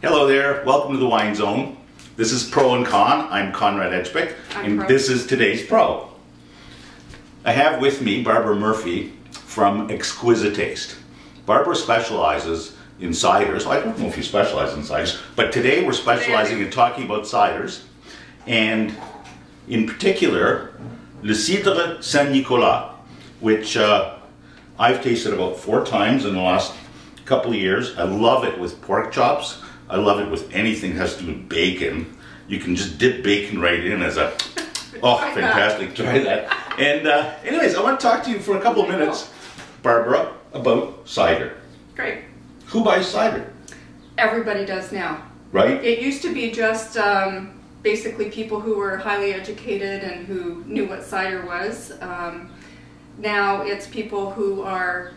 Hello there, welcome to the Wine Zone. This is Pro and Con. I'm Konrad Ejbich, and this is today's Pro. I have with me Barbara Murphy from ExquisiTaste. Barbara specializes in ciders. I don't know if you specialize in ciders, but today we're specializing in talking about ciders, and in particular, le Cidrerie St-Nicolas, which I've tasted about 4 times in the last couple of years. I love it with pork chops. I love it with anything that has to do with bacon. You can just dip bacon right in as a, oh, fantastic, try that. And anyways, I want to talk to you for a couple of minutes, Barbara, about cider. Great. Who buys cider? Everybody does now. Right? It used to be just basically people who were highly educated and who knew what cider was. Now it's people who are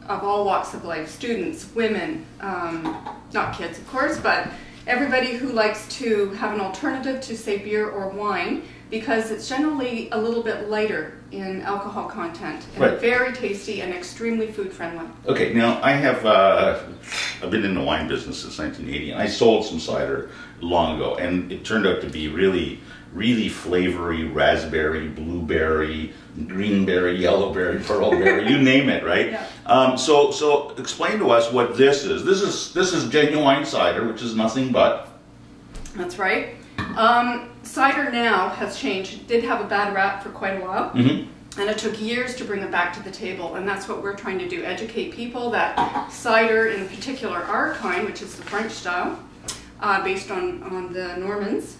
of all walks of life, students, women, not kids of course, but everybody who likes to have an alternative to say beer or wine, because it's generally a little bit lighter in alcohol content and very tasty and extremely food friendly. Okay, now I have, I've been in the wine business since 1980, and I sold some cider long ago, and it turned out to be really flavory, raspberry, blueberry, greenberry, yellowberry, pearlberry, you name it, right? Yeah. So explain to us what this is. This is genuine cider, which is nothing but. That's right. Cider now has changed. It did have a bad rap for quite a while. And it took years to bring it back to the table, and that's what we're trying to do, educate people that cider, in particular our kind, which is the French style, based on the Normans,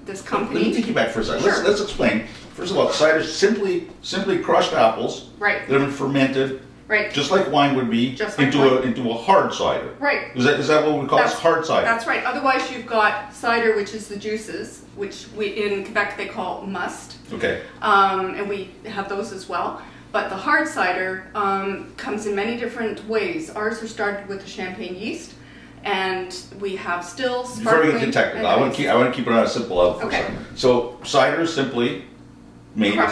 this company. Let me take you back for a second. Sure. Let's explain. First of all, cider is simply crushed apples that have been fermented, just like wine would be, into a hard cider. Right. Is that what we call it? Hard cider? That's right. Otherwise you've got cider, which is the juices, which in Quebec they call must. Okay. And we have those as well. But the hard cider comes in many different ways. Ours are started with the champagne yeast, and we have still sparkling. Before we get too technical, I want to keep it on a simple level for a second. So cider is simply made from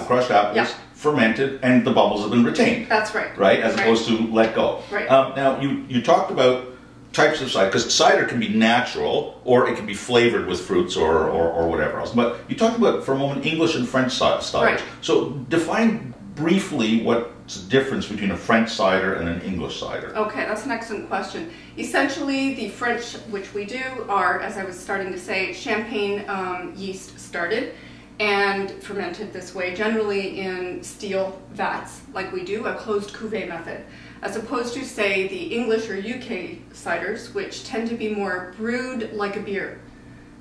crushed apples, fermented, and the bubbles have been retained. That's right. Right, as opposed to let go. Right. Now you talked about types of cider, because cider can be natural or it can be flavored with fruits or whatever else. But you talked about for a moment English and French ciders. Right. So define briefly what's the difference between a French cider and an English cider. Okay, that's an excellent question. Essentially, the French, which we do, are, as I was starting to say, champagne yeast started and fermented this way, generally in steel vats, like we do, a closed cuvee method, as opposed to, say, the English or UK ciders, which tend to be more brewed like a beer.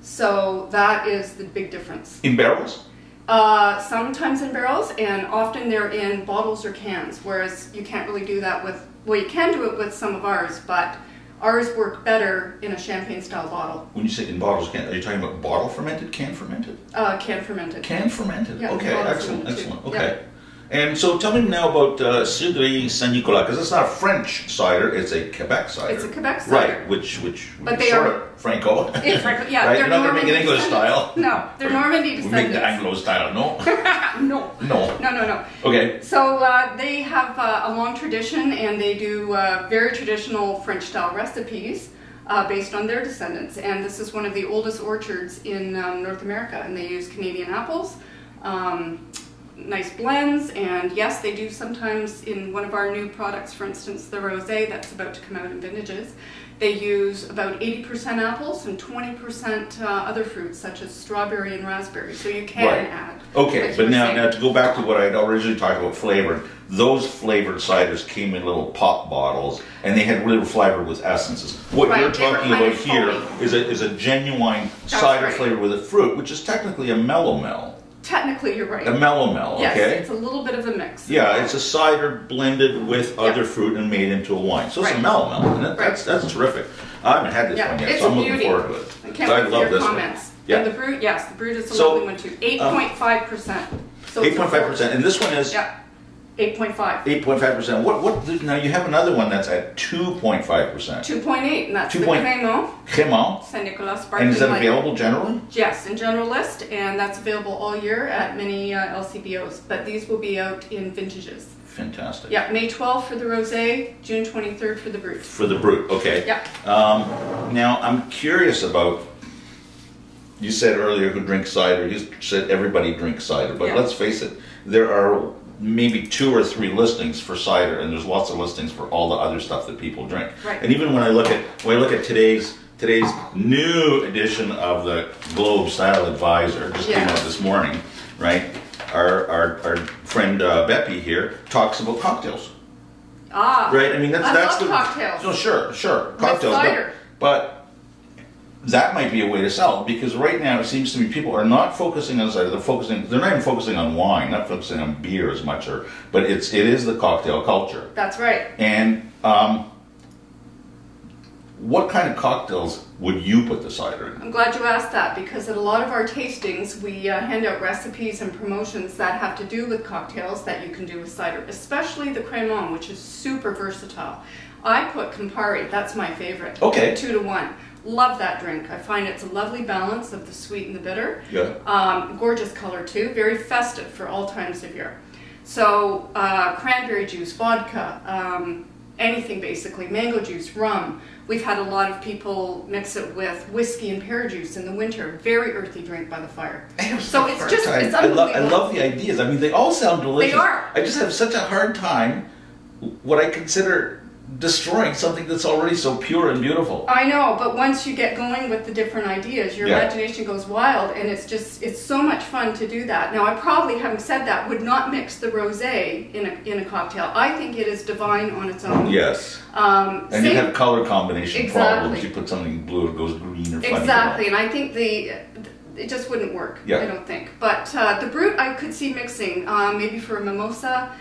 So that is the big difference. In barrels? Sometimes in barrels, and often they're in bottles or cans, whereas you can't really do that with, well, you can do it with some of ours, but ours work better in a champagne style bottle. When you say in bottles, are you talking about bottle fermented, can fermented? Can fermented. Can fermented, yeah, okay, excellent, okay. Yeah. And so tell me now about Cidrerie St-Nicolas, because it's not a French cider, it's a Quebec cider. It's a Quebec cider. Right, which but they are Franco. Franco, yeah. Right? You're not going to make an English style. No, they're Normandy descendants. We make the Anglo style, no? No. Okay. So they have a long tradition, and they do very traditional French style recipes based on their descendants. And this is one of the oldest orchards in North America, and they use Canadian apples. Nice blends, and yes, they do sometimes in one of our new products, for instance, the rosé that's about to come out in vintages, they use about 80% apples and 20% other fruits such as strawberry and raspberry, so you can add. Okay, but now to go back to what I had originally talked about flavored, those flavored ciders came in little pop bottles, and they had really flavored with essences. What you're talking about here is a genuine cider flavor with a fruit, which is technically a melomel. Technically, you're right. A melomel, okay? Yes, it's a little bit of a mix. Yeah, it's a cider blended with other fruit and made into a wine. So it's a melomel, and that's terrific. I haven't had this one yet, so I'm looking forward to it. I can't wait for your comments. Yeah. And the brut, yes, the brut is a lovely one too. 8.5%. 8.5%, and this one is? Yeah. 8.5. 8.5%. What? Now you have another one that's at 2.5%. 2.8, and that's the Crémant St-Nicolas sparkling. And is that available generally? Yes, in general list, and that's available all year at many LCBOs. But these will be out in vintages. Fantastic. Yeah, May 12th for the rosé, June 23rd for the brut. For the brut, okay. Yeah. Now, I'm curious about, you said earlier who drinks cider, you said everybody drinks cider, but let's face it, there are maybe 2 or 3 listings for cider, and there's lots of listings for all the other stuff that people drink. Right. And even when I look at today's new edition of the Globe Style Advisor, just came out this morning, right? Our friend Beppy here talks about cocktails. Ah, right. I mean that's love cocktails. No, sure, cocktails. With cider. But that might be a way to sell, because right now it seems to me people are not focusing on cider. They're not even focusing on wine, not focusing on beer as much, but it is the cocktail culture. That's right. And what kind of cocktails would you put the cider in? I'm glad you asked that, because at a lot of our tastings we hand out recipes and promotions that have to do with cocktails that you can do with cider, especially the Crémant, which is super versatile. I put Campari, that's my favorite. Okay. 2 to 1. Love that drink. I find it's a lovely balance of the sweet and the bitter. Yeah. Gorgeous color too, very festive for all times of year. So cranberry juice, vodka, anything basically, mango juice, rum. We've had a lot of people mix it with whiskey and pear juice in the winter. Very earthy drink by the fire. So it's just, it's unbelievable. I love the ideas. I mean, they all sound delicious. They are. I just have such a hard time what I consider destroying something that's already so pure and beautiful. I know, but once you get going with the different ideas, your imagination goes wild, and it's so much fun to do that. Now, I probably, having said that, would not mix the rosé in a cocktail. I think it is divine on its own. Yes. And you have color combination problems. You put something blue, it goes green or funny. Exactly, and I think it just wouldn't work, I don't think. But the brut I could see mixing, maybe for a mimosa,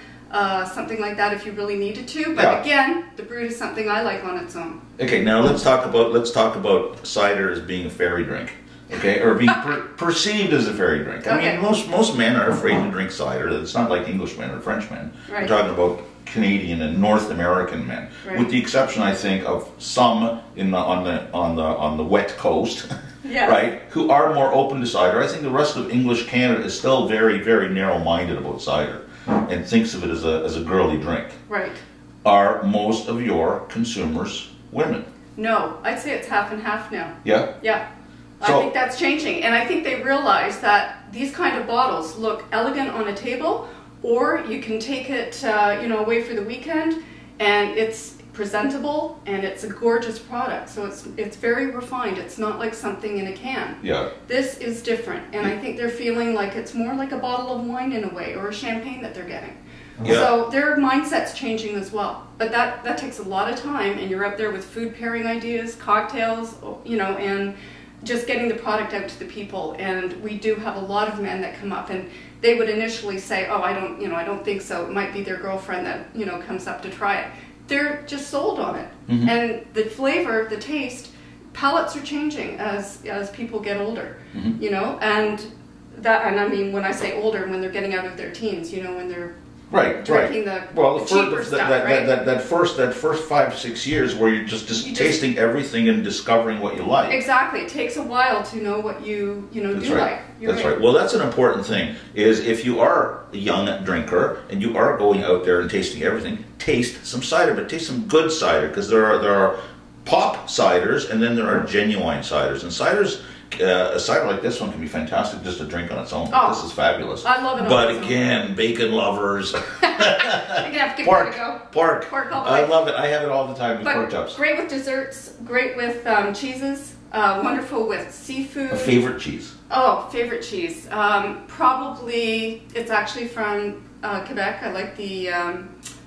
something like that if you really needed to. But again, the brut is something I like on its own. Okay, now let's talk about cider as being a fairy drink. Okay, or being perceived as a fairy drink. I mean, most men are afraid to drink cider. It's not like Englishmen or Frenchmen. We're talking about Canadian and North American men, with the exception, I think, of some on the wet coast, right, who are more open to cider. I think the rest of English Canada is still very, very narrow-minded about cider and thinks of it as a girly drink. Right. Are most of your consumers women? No, I'd say it's half and half now. Yeah? Yeah. So, I think that's changing, and I think they realize that these kind of bottles look elegant on a table, or you can take it away for the weekend, and it's presentable, and it's a gorgeous product. So it's very refined. It's not like something in a can. Yeah. This is different, and I think they're feeling like it's more like a bottle of wine in a way, or a champagne that they're getting. Yeah. So their mindset's changing as well. But that takes a lot of time, and you're up there with food pairing ideas, cocktails, and just getting the product out to the people. And we do have a lot of men that come up, and they would initially say, oh, I don't think so. It might be their girlfriend that, comes up to try it. They're just sold on it. Mm-hmm. And the flavor, the taste, palates are changing as people get older, and I mean, when I say older, when they're getting out of their teens, when they're drinking the cheaper stuff, that first 5-6 years where you're just tasting everything and discovering what you like. Exactly. It takes a while to know what you like. That's right. Well, that's an important thing, is if you are a young drinker and you are going out there and tasting everything, taste some cider, but taste some good cider, because there are pop ciders and then there are genuine ciders. And ciders, a cider like this one can be fantastic just to drink on its own. Oh, this is fabulous. I love it. But again, bacon lovers. You're gonna have to give it a go. Pork. I love it. I have it all the time with pork chops. Great with desserts. Great with cheeses. Wonderful with seafood. A favorite cheese? Oh, favorite cheese. Probably it's actually from Quebec. I like the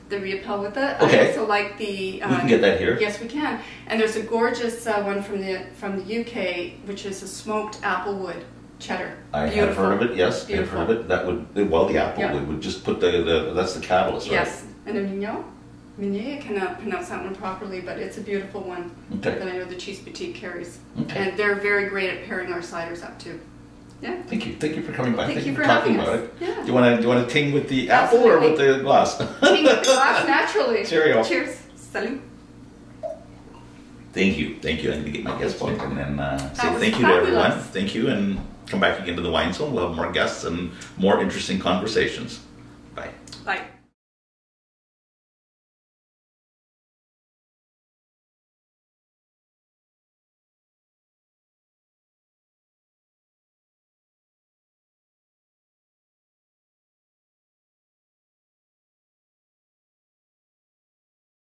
Riepel with it. Okay. I also like the. We can get that here. Yes, we can. And there's a gorgeous one from the UK, which is a smoked applewood cheddar. I have heard of it. Yes, I've heard of it. That would the applewood would just put that's the catalyst, right? Yes, and a mignon. I cannot pronounce that one properly, but it's a beautiful one that I know the Cheese Boutique carries. Okay. And they're very great at pairing our ciders up too. Yeah. Thank you for coming by. Thank you for talking having about us. it. Yeah. Do you want to ting with the apple or with the glass? Ting with the glass naturally. Cheerio. Cheers. Salut. Thank you. I'm going to get my guest book and then say thank you to everyone. Thank you, and come back again to the Wine Zone. We'll have more guests and more interesting conversations.